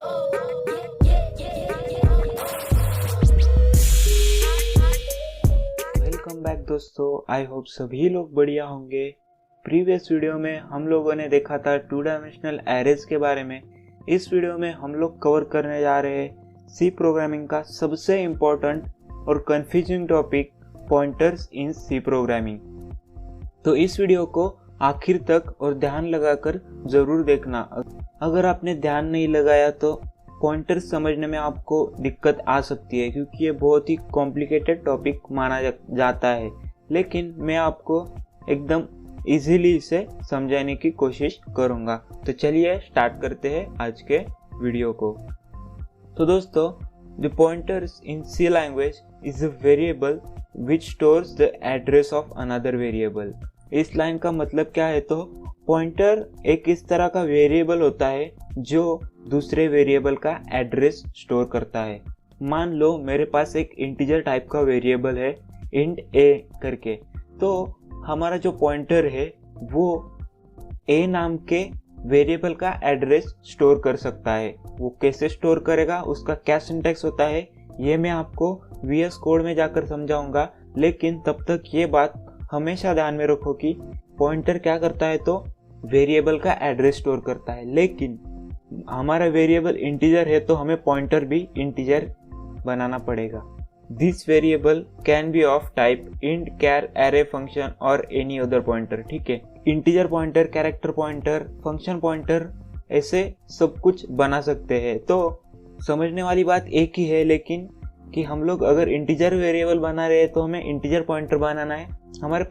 Welcome back दोस्तों, I hope सभी लोग बढ़िया होंगे। प्रीवियस वीडियो में हम लोगों ने देखा था 2 डायमेंशनल एरेज के बारे में। इस वीडियो में हम लोग कवर करने जा रहे हैं सी प्रोग्रामिंग का सबसे इम्पोर्टेंट और confusing topic, pointers in C programming. तो इस वीडियो को आखिर तक और ध्यान लगाकर जरूर देखना। अगर आपने ध्यान नहीं लगाया तो पॉइंटर्स समझने में आपको दिक्कत आ सकती है, क्योंकि ये बहुत ही कॉम्प्लिकेटेड टॉपिक माना जाता है। लेकिन मैं आपको एकदम इजीली इसे समझाने की कोशिश करूँगा। तो चलिए स्टार्ट करते हैं आज के वीडियो को। तो दोस्तों, the pointers in C language is a variable which stores the address of another variable. इस लाइन का मतलब क्या है? तो पॉइंटर एक इस तरह का वेरिएबल होता है जो दूसरे वेरिएबल का एड्रेस स्टोर करता है। मान लो मेरे पास एक इंटीजर टाइप का वेरिएबल है इंट ए करके, तो हमारा जो पॉइंटर है वो ए नाम के वेरिएबल का एड्रेस स्टोर कर सकता है। वो कैसे स्टोर करेगा, उसका क्या सिंटैक्स होता है, ये मैं आपको VS कोड में जाकर समझाऊंगा। लेकिन तब तक ये बात हमेशा ध्यान में रखो कि पॉइंटर क्या करता है, तो वेरिएबल का एड्रेस स्टोर करता है। लेकिन हमारा वेरिएबल इंटीजर है तो हमें पॉइंटर भी इंटीजर बनाना पड़ेगा। This variable can be of type int, char, array function और एनी अदर पॉइंटर। ठीक है, integer pointer, character pointer, function pointer, ऐसे सब कुछ बना सकते हैं। तो समझने वाली बात एक ही है, लेकिन कि हम लोग अगर इंटीजर वेरिएबल बना रहे हैं तो हमें इंटीजर पॉइंटर बनाना है। हमारे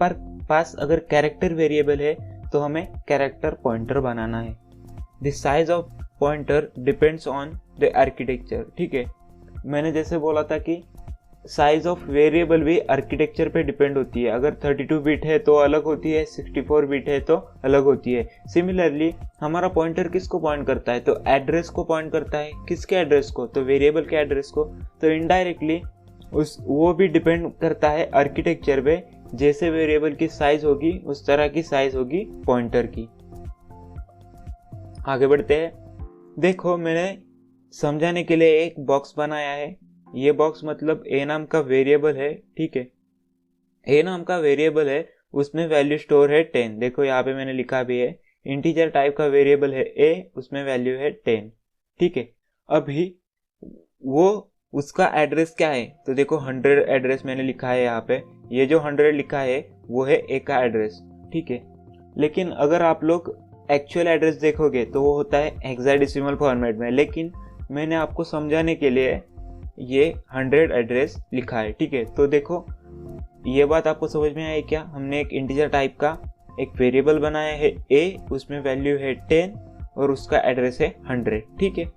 पास अगर कैरेक्टर वेरिएबल है तो हमें कैरेक्टर पॉइंटर बनाना है। The size of pointer depends on the architecture. ठीक है, मैंने जैसे बोला था कि साइज ऑफ वेरिएबल भी आर्किटेक्चर पे डिपेंड होती है। अगर 32 बिट है तो अलग होती है, 64 बिट है तो अलग होती है। सिमिलरली हमारा पॉइंटर किसको पॉइंट करता है? तो एड्रेस को पॉइंट करता है। किसके एड्रेस को? तो वेरिएबल के एड्रेस को। तो इनडायरेक्टली वो भी डिपेंड करता है आर्किटेक्चर पे। जैसे वेरिएबल की साइज होगी उस तरह की साइज होगी पॉइंटर की। आगे बढ़ते हैं। देखो, मैंने समझाने के लिए एक बॉक्स बनाया है। ये बॉक्स मतलब ए नाम का वेरिएबल है। ठीक है, ए नाम का वेरिएबल है, उसमें वैल्यू स्टोर है 10। देखो यहाँ पे मैंने लिखा भी है, इंटीजर टाइप का वेरिएबल है ए, उसमें वैल्यू है 10। ठीक है, अभी वो उसका एड्रेस क्या है? तो देखो 100 एड्रेस मैंने लिखा है यहाँ पे। ये जो 100 लिखा है वो है ए का एड्रेस। ठीक है, लेकिन अगर आप लोग एक्चुअल एड्रेस देखोगे तो वो होता है हेक्साडेसिमल फॉर्मेट में। लेकिन मैंने आपको समझाने के लिए ये 100 एड्रेस लिखा है। ठीक है, तो देखो ये बात आपको समझ में आई क्या? हमने एक इंटीजर टाइप का एक वेरिएबल बनाया है ए, उसमें वैल्यू है 10 और उसका एड्रेस है 100। ठीक है,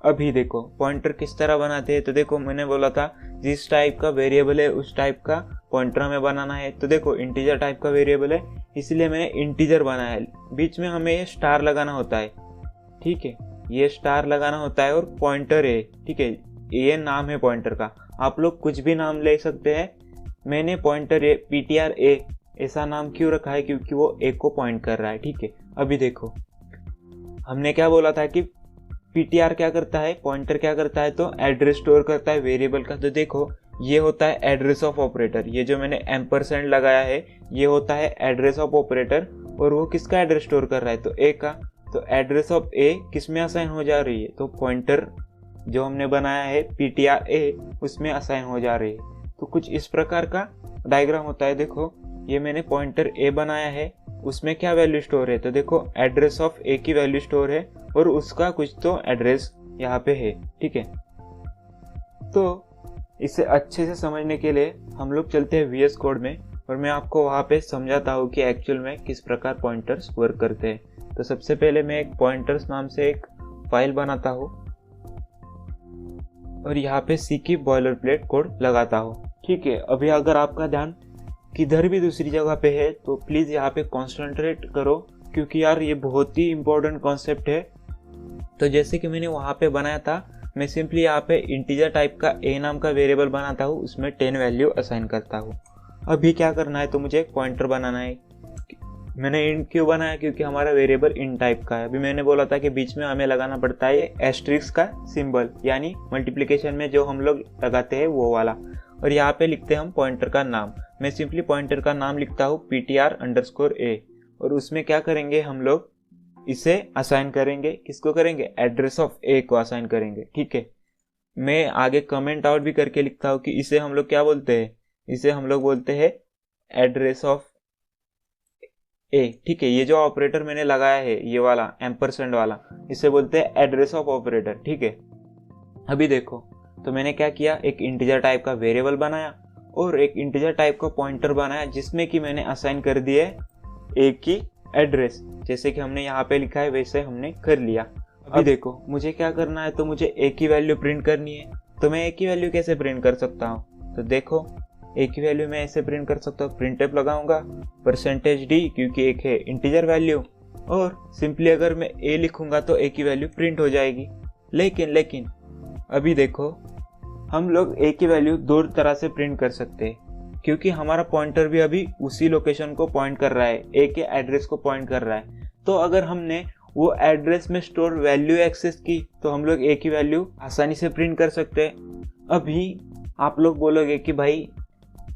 अभी देखो पॉइंटर किस तरह बनाते हैं। तो देखो मैंने बोला था जिस टाइप का वेरिएबल है उस टाइप का पॉइंटर हमें बनाना है। तो देखो इंटीजर टाइप का वेरिएबल है, इसलिए मैंने इंटीजर बनाया है। बीच में हमें ये स्टार लगाना होता है। ठीक है, ये स्टार लगाना होता है और पॉइंटर है। ठीक है, ये नाम है पॉइंटर का। आप लोग कुछ भी नाम ले सकते हैं। मैंने पॉइंटर ए, PTR A ऐसा नाम क्यों रखा है? क्योंकि वो ए को पॉइंट कर रहा है। ठीक है, अभी देखो हमने क्या बोला था कि PTR क्या करता है, पॉइंटर क्या करता है, तो एड्रेस स्टोर करता है वेरिएबल का। तो देखो ये होता है एड्रेस ऑफ ऑपरेटर। ये जो मैंने एम्परसेंड लगाया है ये होता है एड्रेस ऑफ ऑपरेटर, और वो किसका एड्रेस स्टोर कर रहा है? तो ए का। तो एड्रेस ऑफ ए किस में असाइन हो जा रही है? तो पॉइंटर जो हमने बनाया है PTR A उसमें असाइन हो जा रही है। तो कुछ इस प्रकार का डायग्राम होता है। देखो ये मैंने पॉइंटर A बनाया है, उसमें क्या वैल्यू स्टोर है? तो देखो एड्रेस ऑफ ए की वैल्यू स्टोर है और उसका कुछ तो एड्रेस यहाँ पे है। ठीक है, तो इसे अच्छे से समझने के लिए हम लोग चलते हैं VS कोड में और मैं आपको वहाँ पे समझाता हूँ कि एक्चुअल में किस प्रकार पॉइंटर्स वर्क करते हैं। तो सबसे पहले मैं एक पॉइंटर्स नाम से एक फाइल बनाता हूँ और यहाँ पे C की बॉयलर प्लेट कोड लगाता हूँ। ठीक है, अभी अगर आपका ध्यान किधर भी दूसरी जगह पे है तो प्लीज़ यहाँ पे कॉन्सेंट्रेट करो, क्योंकि यार ये बहुत ही इम्पोर्टेंट कॉन्सेप्ट है। तो जैसे कि मैंने वहाँ पे बनाया था, मैं सिंपली यहाँ पे इंटीजर टाइप का ए नाम का वेरिएबल बनाता हूँ, उसमें 10 वैल्यू असाइन करता हूँ। अभी क्या करना है, तो मुझे एक पॉइंटर बनाना है। मैंने इंट क्यों बनाया, क्योंकि हमारा वेरिएबल इन टाइप का है। अभी मैंने बोला था कि बीच में हमें लगाना पड़ता है एस्ट्रिक्स का सिंबल, यानी मल्टीप्लिकेशन में जो हम लोग लगाते हैं वो वाला। और यहाँ पे लिखते हैं हम पॉइंटर का नाम। मैं सिंपली पॉइंटर का नाम लिखता हूँ ptr_a, और उसमें क्या करेंगे हम लोग, इसे असाइन करेंगे। किसको करेंगे? एड्रेस ऑफ ए को असाइन करेंगे। ठीक है, मैं आगे कमेंट आउट भी करके लिखता हूँ कि इसे हम लोग क्या बोलते हैं, इसे हम लोग बोलते हैं एड्रेस ऑफ ए। ठीक है, ये जो ऑपरेटर मैंने लगाया है ये वाला एम्परसेंड वाला, इसे बोलते हैं एड्रेस ऑफ ऑपरेटर। ठीक है, अभी देखो तो मैंने क्या किया, एक इंटीजर टाइप का वेरिएबल बनाया और एक इंटीजर टाइप का पॉइंटर बनाया, जिसमें कि मैंने असाइन कर दिए ए की एड्रेस। जैसे कि हमने यहाँ पे लिखा है वैसे हमने कर लिया। अभी देखो मुझे क्या करना है, तो मुझे ए की वैल्यू प्रिंट करनी है। तो मैं ए की वैल्यू कैसे प्रिंट कर सकता हूँ, तो देखो ए की वैल्यू मैं ऐसे प्रिंट कर सकता हूँ, प्रिंटफ लगाऊंगा %d, क्योंकि एक है इंटीजर वैल्यू, और सिंपली अगर मैं ए लिखूंगा तो ए की वैल्यू प्रिंट हो जाएगी। लेकिन अभी देखो हम लोग ए की वैल्यू दो तरह से प्रिंट कर सकते हैं, क्योंकि हमारा पॉइंटर भी अभी उसी लोकेशन को पॉइंट कर रहा है, ए के एड्रेस को पॉइंट कर रहा है। तो अगर हमने वो एड्रेस में स्टोर वैल्यू एक्सेस की तो हम लोग ए की वैल्यू आसानी से प्रिंट कर सकते हैं। अभी आप लोग बोलोगे कि भाई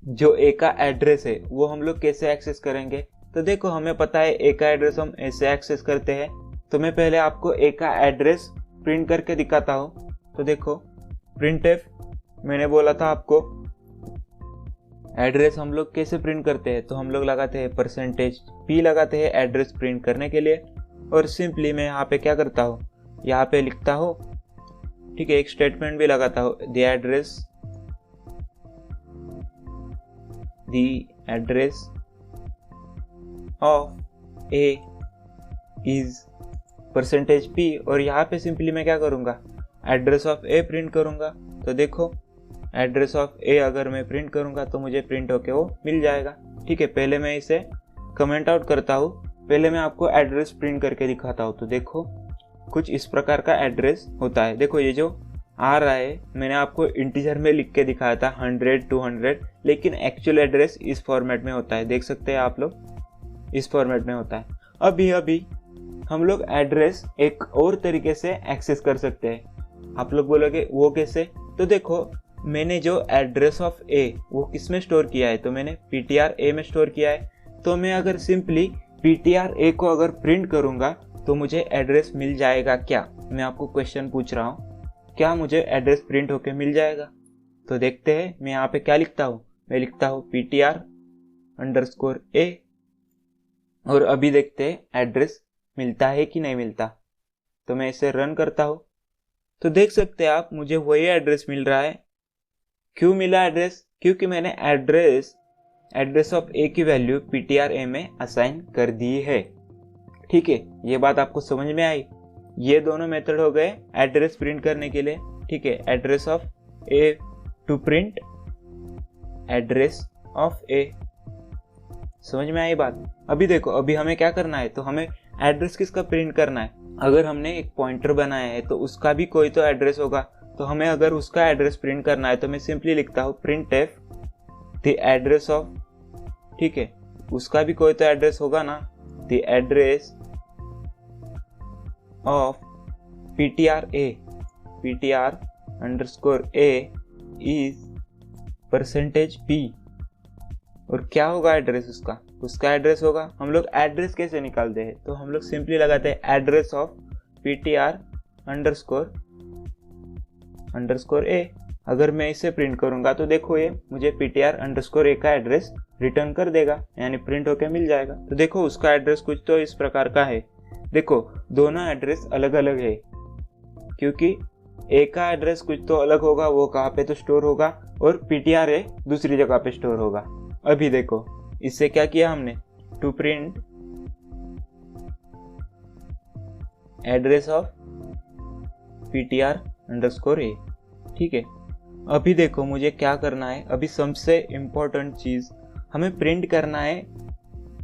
जो ए का एड्रेस है वो हम लोग कैसे एक्सेस करेंगे, तो देखो हमें पता है ए का एड्रेस हम ऐसे एक्सेस करते हैं। तो मैं पहले आपको ए का एड्रेस प्रिंट करके दिखाता हूँ। तो देखो प्रिंटफ, मैंने बोला था आपको एड्रेस हम लोग कैसे प्रिंट करते हैं, तो हम लोग लगाते हैं %p लगाते हैं एड्रेस प्रिंट करने के लिए। और सिंपली मैं यहाँ पे क्या करता हूँ, यहाँ पे लिखता हूँ, ठीक है, एक स्टेटमेंट भी लगाता हूँ, the address of A is %p, और यहाँ पे सिंपली मैं क्या करूँगा, एड्रेस ऑफ ए प्रिंट करूँगा। तो देखो एड्रेस ऑफ ए अगर मैं प्रिंट करूँगा तो मुझे प्रिंट होके वो मिल जाएगा। ठीक है, पहले मैं इसे कमेंट आउट करता हूँ, पहले मैं आपको एड्रेस प्रिंट करके दिखाता हूँ। तो देखो कुछ इस प्रकार का एड्रेस होता है। देखो ये जो आ रहा है मैंने आपको इंटीजर में लिख के दिखाया था 100 200, लेकिन एक्चुअल एड्रेस इस फॉर्मेट में होता है, देख सकते हैं आप लोग, इस फॉर्मेट में होता है। अभी हम लोग एड्रेस एक और तरीके से एक्सेस कर सकते हैं। आप लोग बोलोगे वो कैसे, तो देखो मैंने जो एड्रेस ऑफ ए वो किस में स्टोर किया है, तो मैंने ptr_a में स्टोर किया है। तो मैं अगर सिंपली ptr_a को अगर प्रिंट करूंगा तो मुझे एड्रेस मिल जाएगा क्या? मैं आपको क्वेश्चन पूछ रहा हूँ, क्या मुझे एड्रेस प्रिंट होके मिल जाएगा? तो देखते हैं मैं यहाँ पे क्या लिखता हूँ, मैं लिखता हूँ ptr_a, और अभी देखते हैं एड्रेस मिलता है कि नहीं मिलता। तो मैं इसे रन करता हूँ, तो देख सकते हैं आप मुझे वही एड्रेस मिल रहा है। क्यों मिला एड्रेस? क्योंकि मैंने एड्रेस ऑफ ए की वैल्यू ptr_a में असाइन कर दी है। ठीक है, ये बात आपको समझ में आई? ये दोनों मेथड हो गए एड्रेस प्रिंट करने के लिए। ठीक है, address of A to print address of A, समझ में आई बात? अभी देखो अभी हमें क्या करना है, तो हमें एड्रेस किसका प्रिंट करना है। अगर हमने एक पॉइंटर बनाया है तो उसका भी कोई तो एड्रेस होगा, तो हमें अगर उसका एड्रेस प्रिंट करना है तो मैं सिंपली लिखता हूँ printf द एड्रेस ऑफ, ठीक है, उसका भी कोई तो एड्रेस होगा ना, the address of ptr_a is %p, और क्या होगा एड्रेस उसका एड्रेस होगा। हम लोग एड्रेस कैसे निकालते हैं, तो हम लोग सिंपली लगाते हैं एड्रेस ऑफ ptr_a। अगर मैं इसे प्रिंट करूंगा तो देखो ये मुझे ptr_a का एड्रेस रिटर्न कर देगा, यानी प्रिंट होके मिल जाएगा। तो देखो उसका एड्रेस कुछ तो इस प्रकार का है। देखो दोनों एड्रेस अलग अलग है, क्योंकि ए का एड्रेस कुछ तो अलग होगा, वो कहाँ पे तो स्टोर होगा, और ptr_a दूसरी जगह पे स्टोर होगा। अभी देखो इससे क्या किया हमने, to print address of ptr_a। ठीक है, अभी देखो मुझे क्या करना है, अभी सबसे इम्पोर्टेंट चीज हमें प्रिंट करना है,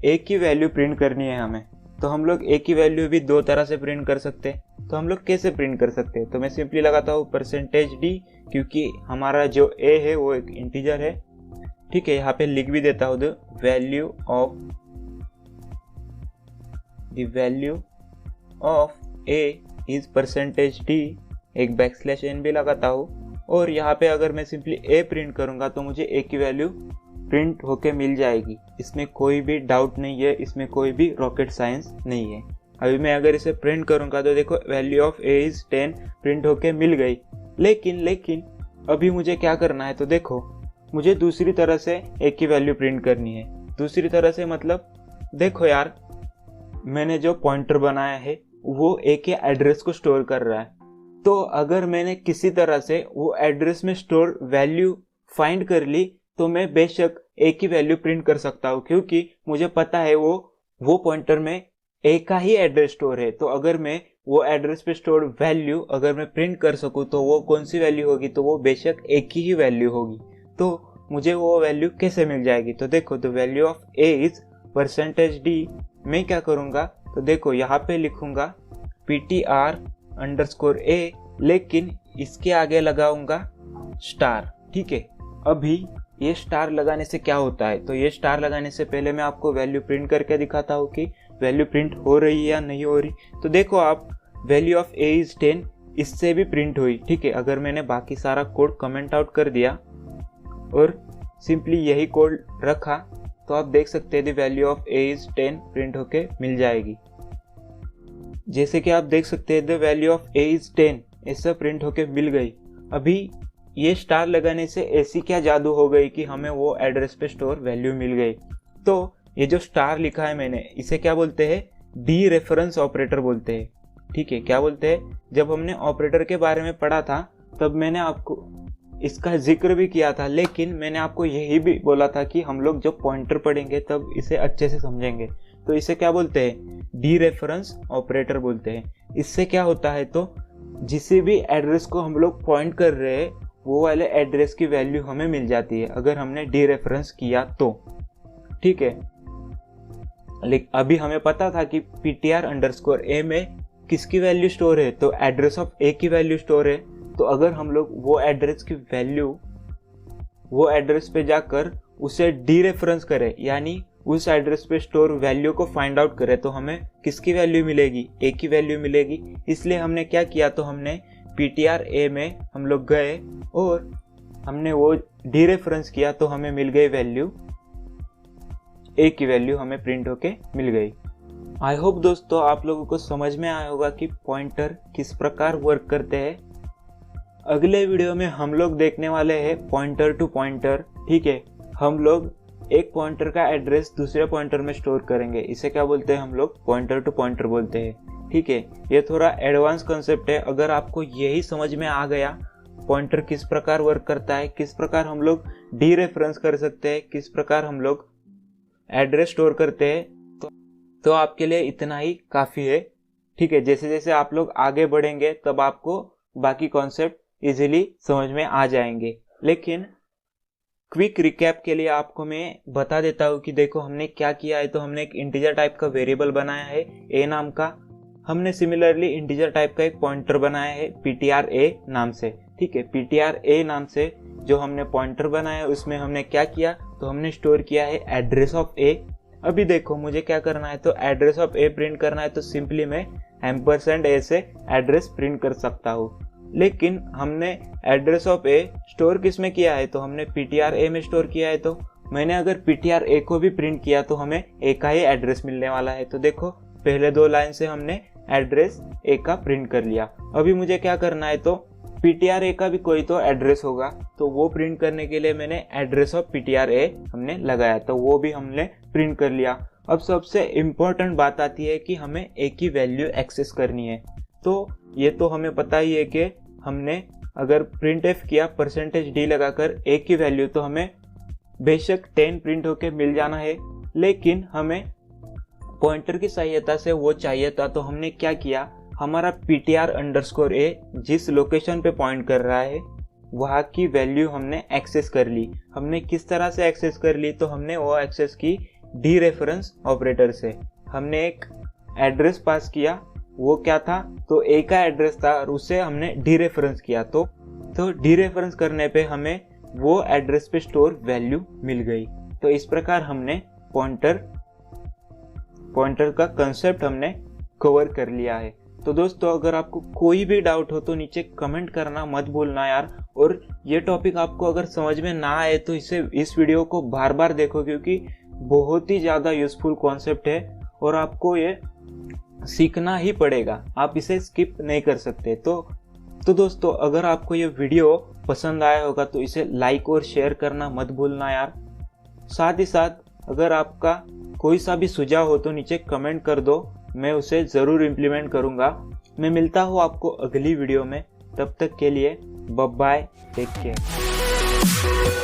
ए की वैल्यू प्रिंट करनी है हमें। तो हम लोग ए की वैल्यू भी दो तरह से प्रिंट कर सकते हैं। तो हम लोग कैसे प्रिंट कर सकते हैं, तो मैं सिंपली लगाता हूँ %d, क्योंकि हमारा जो ए है वो एक इंटीजर है। ठीक है, यहाँ पे लिख भी देता हूँ the value of the value of A is percentage D, एक बैकस्लैश एन भी लगाता हूँ, और यहाँ पे अगर मैं सिंपली ए प्रिंट करूँगा तो मुझे ए की वैल्यू प्रिंट होके मिल जाएगी। इसमें कोई भी डाउट नहीं है, इसमें कोई भी रॉकेट साइंस नहीं है। अभी मैं अगर इसे प्रिंट करूँगा तो देखो value of A is 10 print होके मिल गई। लेकिन अभी मुझे क्या करना है, तो देखो मुझे दूसरी तरह से ए की वैल्यू प्रिंट करनी है। दूसरी तरह से मतलब देखो यार, मैंने जो पॉइंटर बनाया है वो ए के एड्रेस को स्टोर कर रहा है। तो अगर मैंने किसी तरह से वो एड्रेस में स्टोर वैल्यू फाइंड कर ली तो मैं बेशक ए की वैल्यू प्रिंट कर सकता हूँ, क्योंकि मुझे पता है वो पॉइंटर में ए का ही एड्रेस स्टोर है। तो अगर मैं वो एड्रेस पे स्टोर वैल्यू अगर मैं प्रिंट कर सकूँ तो वो कौन सी वैल्यू होगी, तो वो बेशक ए की ही वैल्यू होगी। तो मुझे वो वैल्यू कैसे मिल जाएगी, तो देखो the value of A is percentage D. मैं क्या करूँगा, तो देखो यहाँ पे लिखूंगा PTR_A, लेकिन इसके आगे लगाऊंगा स्टार। ठीक है, अभी ये स्टार लगाने से क्या होता है, तो ये स्टार लगाने से पहले मैं आपको वैल्यू प्रिंट करके दिखाता हूँ कि वैल्यू प्रिंट हो रही है या नहीं हो रही। तो देखो आप, वैल्यू ऑफ ए इज 10 इससे भी प्रिंट हुई। ठीक है, अगर मैंने बाकी सारा कोड कमेंट आउट कर दिया और सिंपली यही कोड रखा तो आप देख सकते हैं the value of A is 10 print होके मिल जाएगी। जैसे कि आप देख सकते हैं the value of A is 10 ऐसा प्रिंट होके मिल गई। अभी ये स्टार लगाने से ऐसी क्या जादू हो गई कि हमें वो एड्रेस पे स्टोर वैल्यू मिल गई। तो ये जो स्टार लिखा है मैंने, इसे क्या बोलते हैं, डी रेफरेंस ऑपरेटर बोलते हैं। ठीक है, क्या बोलते हैं, जब हमने ऑपरेटर के बारे में पढ़ा था तब मैंने आपको इसका जिक्र भी किया था, लेकिन मैंने आपको यही भी बोला था कि हम लोग जब पॉइंटर पढ़ेंगे तब इसे अच्छे से समझेंगे। तो इसे क्या बोलते हैं, डी रेफरेंस ऑपरेटर बोलते हैं। इससे क्या होता है, तो जिस भी एड्रेस को हम लोग पॉइंट कर रहे हैं वो वाले एड्रेस की वैल्यू हमें मिल जाती है अगर हमने डी रेफरेंस किया तो। ठीक है, लेकिन अभी हमें पता था कि PTR_A में किसकी वैल्यू स्टोर है, तो एड्रेस ऑफ ए की वैल्यू स्टोर है। तो अगर हम लोग वो एड्रेस की वैल्यू वो एड्रेस पे जाकर उसे डी रेफरेंस करें, यानी उस एड्रेस पे स्टोर वैल्यू को फाइंड आउट करें, तो हमें किसकी वैल्यू मिलेगी, ए की वैल्यू मिलेगी। इसलिए हमने क्या किया, तो हमने PTR_A में हम लोग गए और हमने वो डी रेफरेंस किया तो हमें मिल गई वैल्यू, ए की वैल्यू हमें प्रिंट होके मिल गई। आई होप दोस्तों आप लोगों को समझ में आया होगा कि पॉइंटर किस प्रकार वर्क करते हैं। अगले वीडियो में हम लोग देखने वाले हैं पॉइंटर टू पॉइंटर। ठीक है, हम लोग एक पॉइंटर का एड्रेस दूसरे पॉइंटर में स्टोर करेंगे, इसे क्या बोलते हैं हम लोग, पॉइंटर टू पॉइंटर बोलते हैं। ठीक है, ये थोड़ा एडवांस कॉन्सेप्ट है। अगर आपको यही समझ में आ गया पॉइंटर किस प्रकार वर्क करता है, किस प्रकार हम लोग डी रेफरेंस कर सकते हैं, किस प्रकार हम लोग एड्रेस स्टोर करते हैं, तो आपके लिए इतना ही काफ़ी है। ठीक है, जैसे जैसे आप लोग आगे बढ़ेंगे तब आपको बाकी कॉन्सेप्ट इजीली समझ में आ जाएंगे। लेकिन क्विक रिकैप के लिए आपको मैं बता देता हूँ कि देखो हमने क्या किया है। तो हमने एक इंटीजर टाइप का वेरिएबल बनाया है ए नाम का। हमने सिमिलरली इंटीजर टाइप का एक पॉइंटर बनाया है PTR_A नाम से। ठीक है, PTR_A नाम से जो हमने पॉइंटर बनाया उसमें हमने क्या किया, तो हमने स्टोर किया है एड्रेस ऑफ ए। अभी देखो मुझे क्या करना है, तो एड्रेस ऑफ ए प्रिंट करना है, तो सिंपली मैं $A से एड्रेस प्रिंट कर सकता हूँ। लेकिन हमने एड्रेस ऑफ ए स्टोर किस में किया है, तो हमने PTR_A में स्टोर किया है। तो मैंने अगर PTR_A को भी प्रिंट किया तो हमें ए का ही एड्रेस मिलने वाला है। तो देखो पहले 2 लाइन से हमने एड्रेस ए का प्रिंट कर लिया। अभी मुझे क्या करना है, तो PTR_A का भी कोई तो एड्रेस होगा, तो वो प्रिंट करने के लिए मैंने एड्रेस ऑफ PTR_A हमने लगाया, तो वो भी हमने प्रिंट कर लिया। अब सबसे इम्पोर्टेंट बात आती है कि हमें ए की वैल्यू एक्सेस करनी है। तो ये तो हमें पता ही है कि हमने अगर printf किया %d लगाकर ए की वैल्यू, तो हमें बेशक 10 प्रिंट होके मिल जाना है। लेकिन हमें पॉइंटर की सहायता से वो चाहिए था, तो हमने क्या किया, हमारा PTR_A जिस लोकेशन पे पॉइंट कर रहा है वहाँ की वैल्यू हमने एक्सेस कर ली। हमने किस तरह से एक्सेस कर ली, तो हमने वो एक्सेस की डी रेफरेंस ऑपरेटर से। हमने एक एड्रेस पास किया, वो क्या था, तो ए का एड्रेस था और उसे हमने डी रेफरेंस किया। तो डी रेफरेंस करने पे हमें वो एड्रेस पे स्टोर वैल्यू मिल गई। तो इस प्रकार हमने पॉइंटर पॉइंटर का कंसेप्ट हमने कवर कर लिया है। तो दोस्तों अगर आपको कोई भी डाउट हो तो नीचे कमेंट करना मत भूलना यार। और ये टॉपिक आपको अगर समझ में ना आए तो इस वीडियो को बार बार देखो, क्योंकि बहुत ही ज़्यादा यूजफुल कॉन्सेप्ट है और आपको ये सीखना ही पड़ेगा, आप इसे स्किप नहीं कर सकते। तो दोस्तों अगर आपको ये वीडियो पसंद आया होगा तो इसे लाइक और शेयर करना मत भूलना यार। साथ ही साथ अगर आपका कोई सा भी सुझाव हो तो नीचे कमेंट कर दो, मैं उसे ज़रूर इम्प्लीमेंट करूँगा। मैं मिलता हूँ आपको अगली वीडियो में, तब तक के लिए बाय बाय, टेक केयर।